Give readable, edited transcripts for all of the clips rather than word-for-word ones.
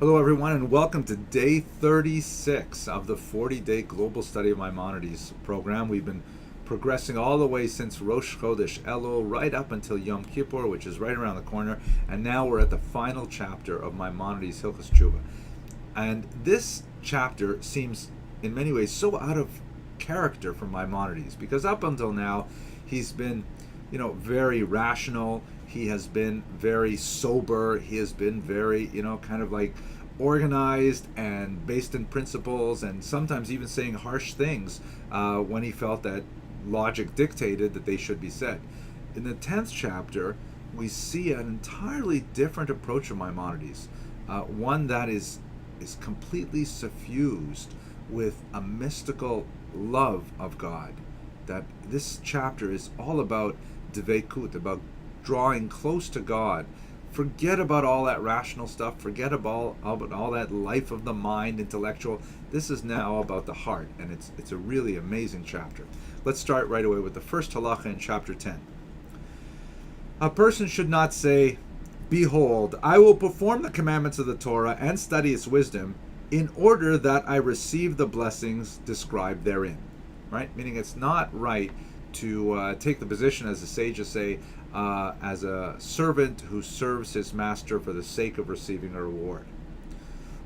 Hello, everyone, and welcome to day 36 of the 40-day global study of Maimonides program. We've been progressing all the way since Rosh Chodesh Elul, right up until Yom Kippur, which is right around the corner, and now we're at the final chapter of Maimonides' Hilchos Teshuvah. And this chapter seems, in many ways, so out of character for Maimonides, because up until now, he's been, very rational. He has been very sober. He has been very, kind of like organized and based in principles, and sometimes even saying harsh things when he felt that logic dictated that they should be said. In the 10th chapter, we see an entirely different approach of Maimonides, one that is completely suffused with a mystical love of God. That this chapter is all about dveikut, about drawing close to God. Forget about all that rational stuff. Forget about all that life of the mind, intellectual. This is now about the heart, and it's a really amazing chapter. Let's start right away with the first halacha in chapter 10. A person should not say, "Behold, I will perform the commandments of the Torah and study its wisdom in order that I receive the blessings described therein." Right? Meaning it's not right to take the position, as the sages say, as a servant who serves his master for the sake of receiving a reward.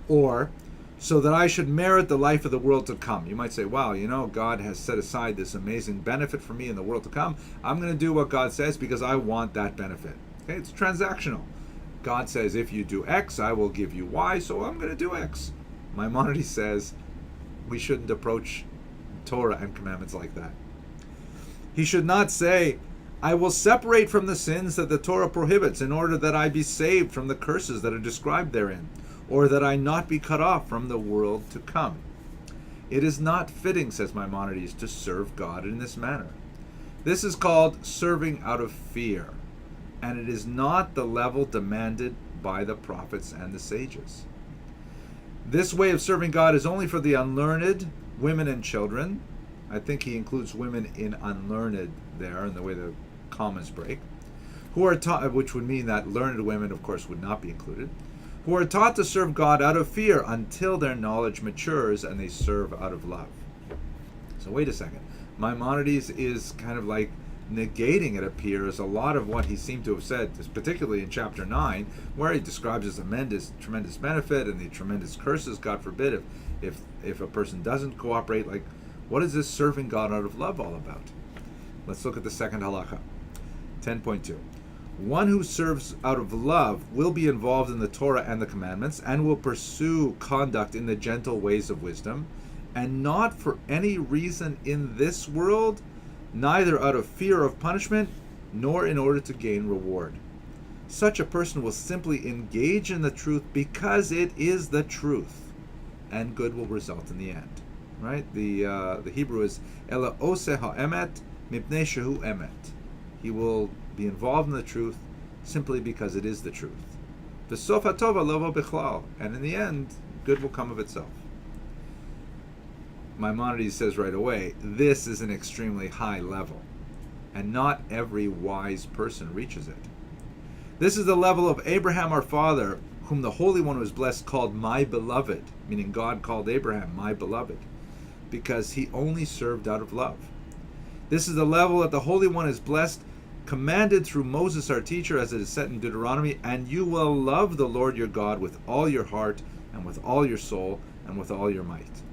Or, so that I should merit the life of the world to come. You might say, wow, God has set aside this amazing benefit for me in the world to come. I'm going to do what God says because I want that benefit. Okay, it's transactional. God says, if you do X, I will give you Y, so I'm going to do X. Maimonides says we shouldn't approach Torah and commandments like that. He should not say, I will separate from the sins that the Torah prohibits in order that I be saved from the curses that are described therein, or that I not be cut off from the world to come. It is not fitting, says Maimonides, to serve God in this manner. This is called serving out of fear, and it is not the level demanded by the prophets and the sages. This way of serving God is only for the unlearned, women and children. I think he includes women in unlearned there in the way the commas break, who are taught, which would mean that learned women, of course, would not be included, who are taught to serve God out of fear until their knowledge matures and they serve out of love. So wait a second. Maimonides is kind of like negating, it appears, a lot of what he seemed to have said, particularly in chapter 9, where he describes his tremendous benefit and the tremendous curses, God forbid, if a person doesn't cooperate. Like, what is this serving God out of love all about? Let's look at the second halacha. 10.2. One who serves out of love will be involved in the Torah and the commandments and will pursue conduct in the gentle ways of wisdom, and not for any reason in this world, neither out of fear of punishment, nor in order to gain reward. Such a person will simply engage in the truth because it is the truth, and good will result in the end. Right? The Hebrew is Ela oseh ha'emet mipnei shehu emet. He will be involved in the truth simply because it is the truth. V'sof hatova lovo bichlal, and in the end, good will come of itself. Maimonides says right away, this is an extremely high level, and not every wise person reaches it. This is the level of Abraham our father, whom the Holy One who is blessed called my beloved, meaning God called Abraham my beloved, because he only served out of love. This is the level that the Holy One is blessed, commanded through Moses our teacher, as it is said in Deuteronomy, and you will love the Lord your God with all your heart and with all your soul and with all your might.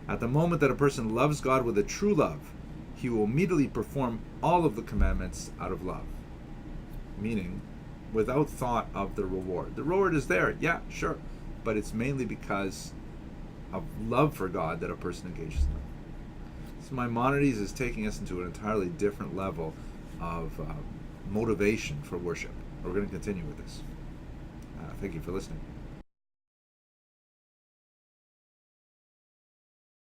At the moment that a person loves God with a true love, he will immediately perform all of the commandments out of love, meaning without thought of the reward. The reward is there, yeah, sure, but it's mainly because of love for God that a person engages in it. So Maimonides is taking us into an entirely different level of motivation for worship. We're going to continue with this. Thank you for listening.